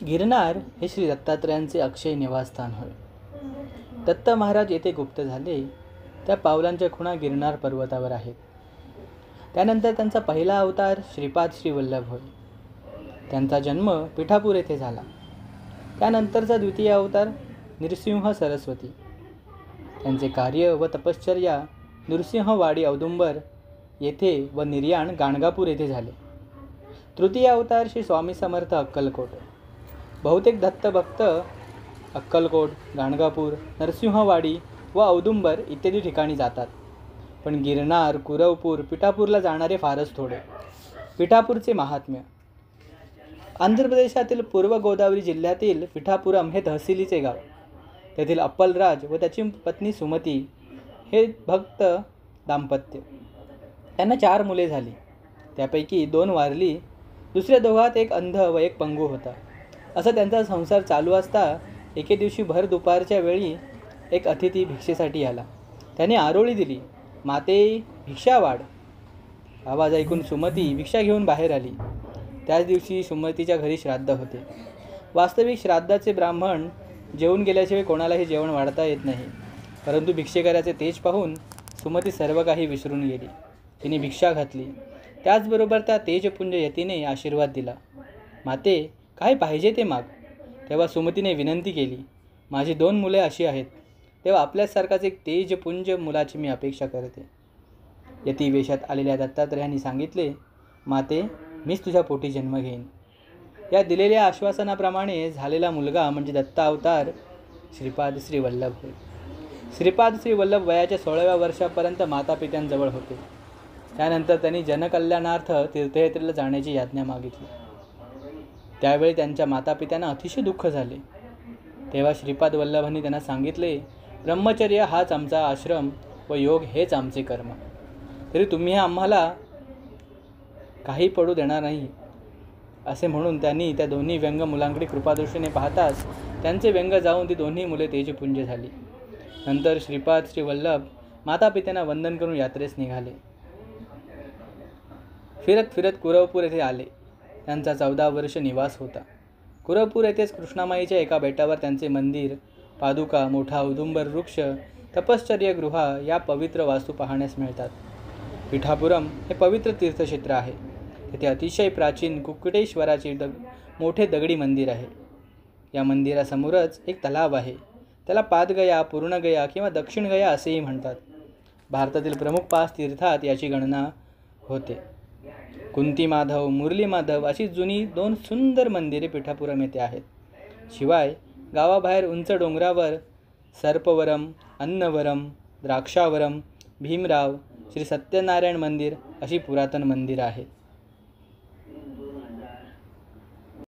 गिरनार हे श्री दत्तात्रयांचे अक्षय निवासस्थान होय. दत्त महाराज येथे गुप्त झाले त्या पावलांच्या खुणा गिरनार पर्वतावर आहेत. त्यानंतर त्यांचा पहिला अवतार श्रीपाद श्री वल्लभ होय. त्यांचा जन्म पिठापूर येथे झाला. त्यानंतरचा द्वितीय अवतार नृसिंह सरस्वती. त्यांचे कार्य व तपश्चर्या नृसिंहवाडी औदुंबर येथे व निर्याण गाणगापूर येथे झाले. तृतीय अवतार श्री स्वामी समर्थ अक्कलकोट. बहुतेक दत्तभक्त अक्कलकोट, गाणगापूर, नरसिंहवाडी व औदुंबर इत्यादी ठिकाणी जातात. पण गिरनार, कुरवपूर, पिठापूरला जाणारे फारच थोडे. पिठापूरचे महात्म्य. आंध्र प्रदेशातील पूर्व गोदावरी जिल्ह्यातील पिठापुरम हे तहसीलीचे गाव. तेथील अप्पलराज व त्याची पत्नी सुमती हे भक्त दाम्पत्य. त्यांना 4 मुले झाली. त्यापैकी 2 वारली. दुसऱ्या दोघात एक अंध व एक पंगू होता. असा त्यांचा संसार चालू असता एके दिवशी भर दुपारच्या वेळी एक अतिथी भिक्षेसाठी आला. त्याने आरोळी दिली. माते, भिक्षा वाढ. आवाज ऐकून सुमती भिक्षा घेऊन बाहेर आली. त्याच दिवशी सुमतीच्या घरी श्राद्ध होते. वास्तविक श्राद्धाचे ब्राह्मण जेवून गेल्याशिवाय कोणालाही जेवण वाढता येत नाही. परंतु भिक्षेकराचे तेज पाहून सुमती सर्व काही विसरून गेली. तिने भिक्षा घातली. त्याचबरोबर त्या तेजपुंज यतीने आशीर्वाद दिला. माते, काय पाहिजे ते माग. तेव्हा सुमतीने विनंती केली, माझी 2 मुले अशी आहेत, तेव्हा आपल्यासारखाच एक तेजपुंज मुलाची मी अपेक्षा करते. यती वेशात आलेल्या दत्तात्रयांनी सांगितले, माते, मीच तुझ्या पोटी जन्म घेईन. या दिलेल्या आश्वासनाप्रमाणे झालेला मुलगा म्हणजे दत्ता अवतार श्रीपाद श्री वल्लभ होय. श्रीपाद श्री वल्लभ वयाच्या 16व्या वर्षापर्यंत मातापित्यांजवळ होते. त्यानंतर त्यांनी जनकल्याणार्थ तीर्थयात्रेला जाण्याची आज्ञा मागितली. त्यावेळी त्यांच्या मातापित्यांना अतिशय दुःख झाले. तेव्हा श्रीपाद वल्लभांनी त्यांना सांगितले, ब्रह्मचर्य हाच आमचा आश्रम व योग हेच आमचे कर्म. तरी तुम्ही आम्हाला काही पडू देणार नाही. असे म्हणून त्यांनी त्या दोन्ही व्यंग मुलांकडे कृपादृष्टीने पाहताच त्यांचे व्यंग जाऊन ती दोन्ही मुले तेजपुंज झाली. नंतर श्रीपाद श्री वल्लभ मातापित्यांना वंदन करून यात्रेस निघाले. फिरत फिरत कुरवपूर येथे आले. त्यांचा 14 वर्ष निवास होता. कुरवपूर येथेच कृष्णामाईच्या एका बेटावर त्यांचे मंदिर, पादुका, मोठा औदुंबर वृक्ष, तपश्चर्यगृहा या पवित्र वास्तू पाहण्यास मिळतात. पिठापुरम हे पवित्र तीर्थक्षेत्र आहे. तेथे अतिशय प्राचीन कुक्कुटेश्वराचे मोठे दगडी मंदिर आहे. या मंदिरासमोरच एक तलाव आहे. त्याला पादगया, पूर्णगया किंवा दक्षिणगया असेही म्हणतात. भारतातील प्रमुख 5 तीर्थात याची गणना होते. कुंती माधव, मुरली माधव अशी जुनी 2 सुंदर मंदिरे पिठापुरम येथे आहेत. शिवाय गावाबाहेर उंच डोंगरावर सर्पवरम, अन्नवरम, द्राक्षावरम, भीमराव, श्री सत्यनारायण मंदिर अशी पुरातन मंदिरं आहेत.